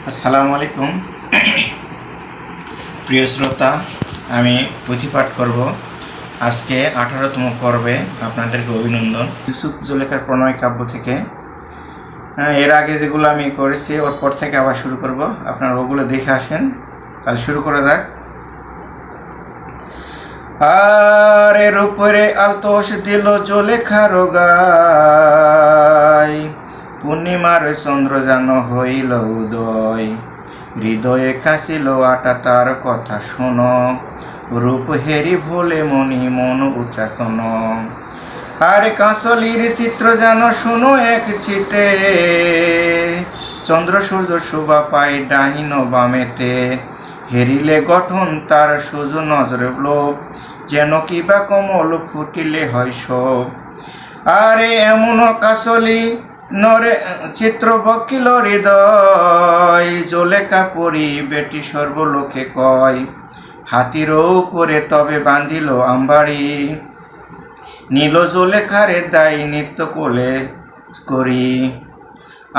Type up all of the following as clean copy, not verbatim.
আসসালামু আলাইকুম প্রিয় শ্রোতা, আমি পুঁথিপাঠ করব। আজকে 18তম পর্বে আপনাদেরকে অভিনন্দন। ইউসুফ জুলেখার প্রণয় কাব্য থেকে। এর আগে যেগুলো আমি করেছি ওর পর থেকে আবার শুরু করব, আপনারা ওগুলো দেখে আসেন। তাহলে শুরু করা যাক। আর এর উপরে আলতোষ দিল জুলেখার গায়, পূর্ণিমার চন্দ্র যেন হইল উদয়, হৃদয়ে কাশিল আটা তার কথা শোনো, রূপ হেরি ভোলে মনি মন উচ্চাতন। আর কাঁচলির চিত্র যেন শুনো এক চিতে, চন্দ্র সূর্য শোভা পাই ডাহিন বামেতে, হেরিলে গঠন তার সূর্য নজরে লোভ, যেন কিবা কমল ফুটিলে হয় সব। আরে এমন কাসলি নরে চিত্র বকিল হৃদয়, জলেখা পরি বেটি সর্বলোকে কয়, হাতির উপরে তবে বাঁধিল আমবাড়ি, নীল জলেখারে দায়ী নিত্য কোলে করি,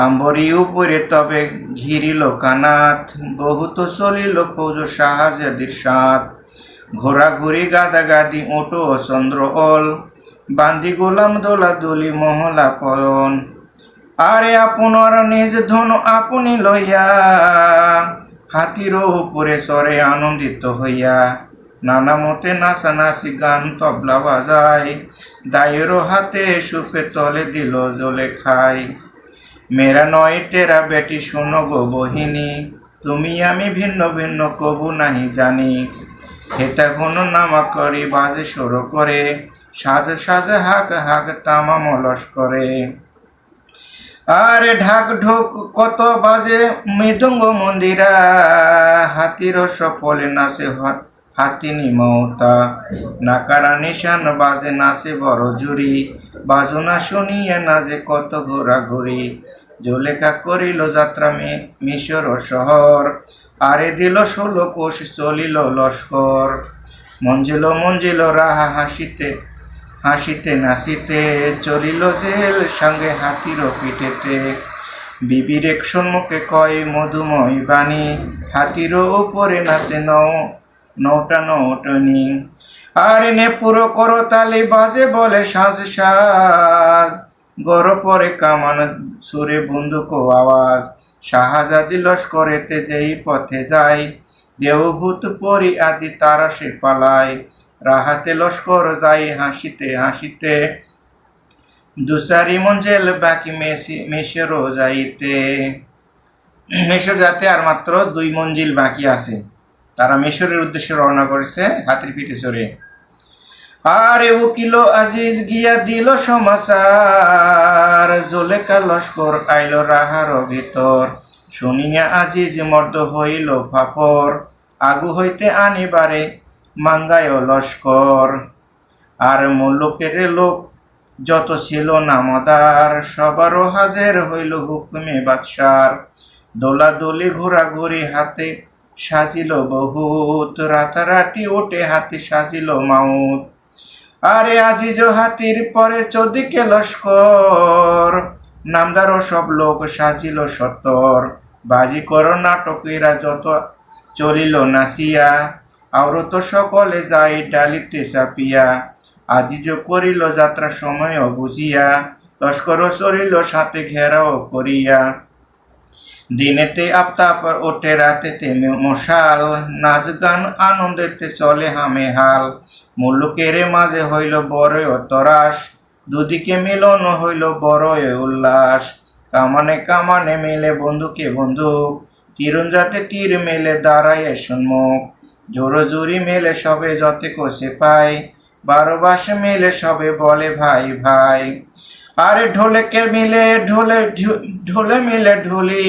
আম্বরি উপরে তবে ঘিরিল কানাথ, বহুত চলিল ফৌজ শাহজাদির সাথ, ঘোরাঘুরি গাদাগাদি ওটো চন্দ্র অল, বান্দি গোলাম দোলা দলি মহলা পলন। আরে আপনার নিজ ধন আপনি লইয়া, হাতির উপরে চরে আনন্দিত হইয়া, নানা মতে নাচানাচি গান তবলা বাজায়, দায়েরও হাতে সুপে তলে দিল জলেখায়। মেরা নয় তেরা বেটি শোনো গো বহিনী, তুমি আমি ভিন্ন ভিন্ন কবু নাহি জানি, হেতা ঘন নামা করি বাজে সর করে, সাজে সাজে হাক হাক তামা মলস করে। আরে ঢাক ঢোক কত বাজে মৃদঙ্গ মন্দিরা, হাতির সফলে নাচে হাতিনি মৌতা, নাকারা নিশান বাজে নাচে বড় জুড়ি, বাজনা শুনিয়ে নাচে কত ঘোরাঘুরি, জলেখা করিল যাত্রা মিশর শহর, আরে দিল 16 কোষ চলিল লস্কর, মঞ্জিল মঞ্জিল রাহা হাসিতে হাসিতে নাচিতে, চলিল জেল সঙ্গে হাতির পিঠেতে, বিবির এক সম্মুখে কয় মধুময় বাণী, হাতির উপরে নাচে নৌটা নৌটনি। আর নে পুরো করো তালি বাজে বলে সাজ সাজ, গড় পরে কামান সুরে বন্দুক আওয়াজ, শাহজাদি লস্করেতে যেই পথে যায়, দেবভূত পরি আদি তারা সে পালায়, রাহাতে লস্কর যাই হাসিতে হাসিতে, দুসারি মঞ্জেল বাকি মেশরও যাইতে। মেশর যাতে আর মাত্র 2 মঞ্জিল বাকি আছে, তারা মেশরের উদ্দেশ্যে রওনা করেছে হাতির পিঠে চড়ে। আরে উকিল আজিজ গিয়া দিল সমাচার, জলেখা লস্কর আইল রাহার ভিতর, শুনিয়া আজিজ মর্দ হইল ফাপর, আগু হইতে আনিবারে মাঙ্গায় লস্কর। আর মুলুকের লোক যত ছিল নামদার, সবারও হাজের হইল হুকুমে বাদশার, দোলাদলি ঘোরাঘুরি হাতে সাজিল বহুত, রাতারাতি ওঠে হাতি সাজিল মাউত। আরে আজিজ হাতির পরে চৌদিকে লস্কর, নামদারও সব লোক সাজিল সত্তর, বাজি কর নাটকেরা যত চলিল নাচিয়া, আওরত সকলে যাই ডালিতে চাপিয়া, আজিজ করিল যাত্রা সময় বুঝিয়া, লস্কর চলিল সাথে ঘেরাও করিয়া, দিনেতে আফতাব ওঠে রাতেতে মশাল, নাচ গান আনন্দেতে চলে হামে হাল, মুলুকের মাঝে হইল বড় তরাস, দুদিকে মিলন হইল বড় উল্লাস, কামানে কামানে মেলে বন্ধুকে বন্দুক, তীরঞ্জাতে তীর মেলে দাঁড়ায় সম্মুখ, জোরজুরি মেলে সবে যতে কোষে পায়, 12 বাস মেলে সবে বলে ভাই ভাই। আরে ঢোলেকে মিলে ঢোলে মিলে ঢুলি,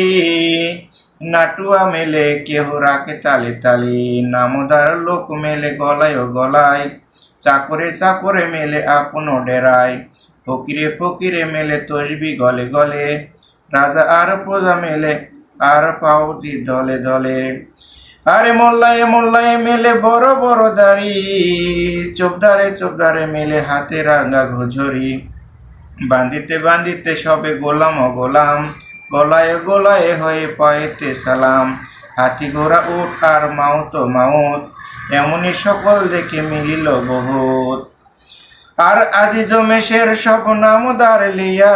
নাটুয়া মেলে কেহ রাখে তালে তালি, নামদার লোক মেলে গলায় গলায়, চাকরে চাকরে মেলে আপন ডেরায়, ফকিরে ফকিরে মেলে তসবি গলে গলে, রাজা আর প্রজা মেলে আর পাউজি দলে দলে। আরে মোল্লায় মোল্লায় মেলে বড় বড় দাড়ি, চোপদারে চোপদারে মেলে হাতে রাঙা ঘোঝরি, বান্ধিতে বান্ধিতে সবে গোলাম ও গোলাম, গলায় গলায় হয়ে পায়েতে সালাম। হাতি ঘোড়া উট আর মাউত মাউত, এমনি সকল দেখে মিলিল বহুত। আর আজি জমেশের সব নাম দার লিয়া,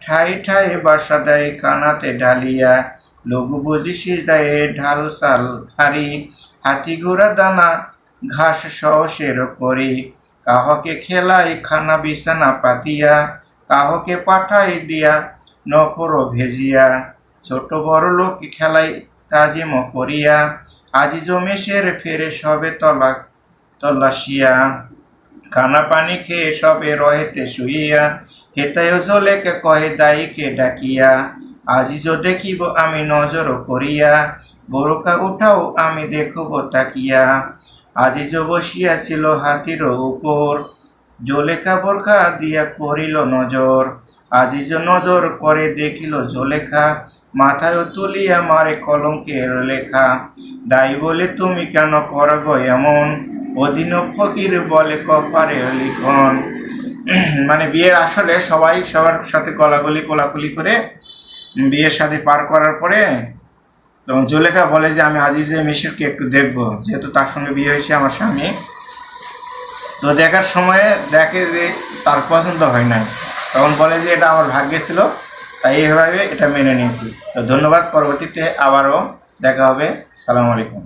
ঠাই ঠাই বাসা দেয় কানাতে ঢালিয়া। লঘু বুঝি সিজদায় ঢাল সাল হারি, হাতি ঘোড়া দানা ঘাস সহসের করি। কাহকে খেলাই খানা বিছানা পাতিয়া, কাহকে পাঠাই দিয়া নকর ভেজিয়া। ছোট বড় লোক খেলাই তাজিম করিয়া, আজি জমেশের ফেরে সবে তলাশিয়া। খানা পানি খেয়ে সবে রহেতে শুইয়া, হেতায় জলেকে কহে দায়ীকে ডাকিয়া। আজিজ দেখিব আমি নজর করিয়া, বোরকা উঠাও আমি দেখব তাকিয়া। আজিজ বসিয়াছিল হাতির উপর, জলেখা বোরখা দিয়া করিল নজর। আজিজ নজর করে দেখিল জলেখা, মাথায় তুলিয়া মারে কলঙ্কের লেখা। দায়ী বলে তুমি কেন করগ এমন, অধীন ফকির বলে কপারে লিখন। মানে বিয়ের আসলে সবাই সবার সাথে কোলাকুলি করে বিয়ের সাথে পার করার পরে তখন জুলেখা বলে যে আমি আজিজে মিশরকে একটু দেখবো, যেহেতু তার সঙ্গে বিয়ে হয়েছে আমার স্বামী। তো দেখার সময়ে দেখে যে তার পছন্দ হয় নাই, তখন বলে যে এটা আমার ভাগ্যে ছিল, তাই এইভাবে এটা মেনে নিয়েছি। তো ধন্যবাদ, পরবর্তীতে আবারও দেখা হবে। সালাম আলাইকুম।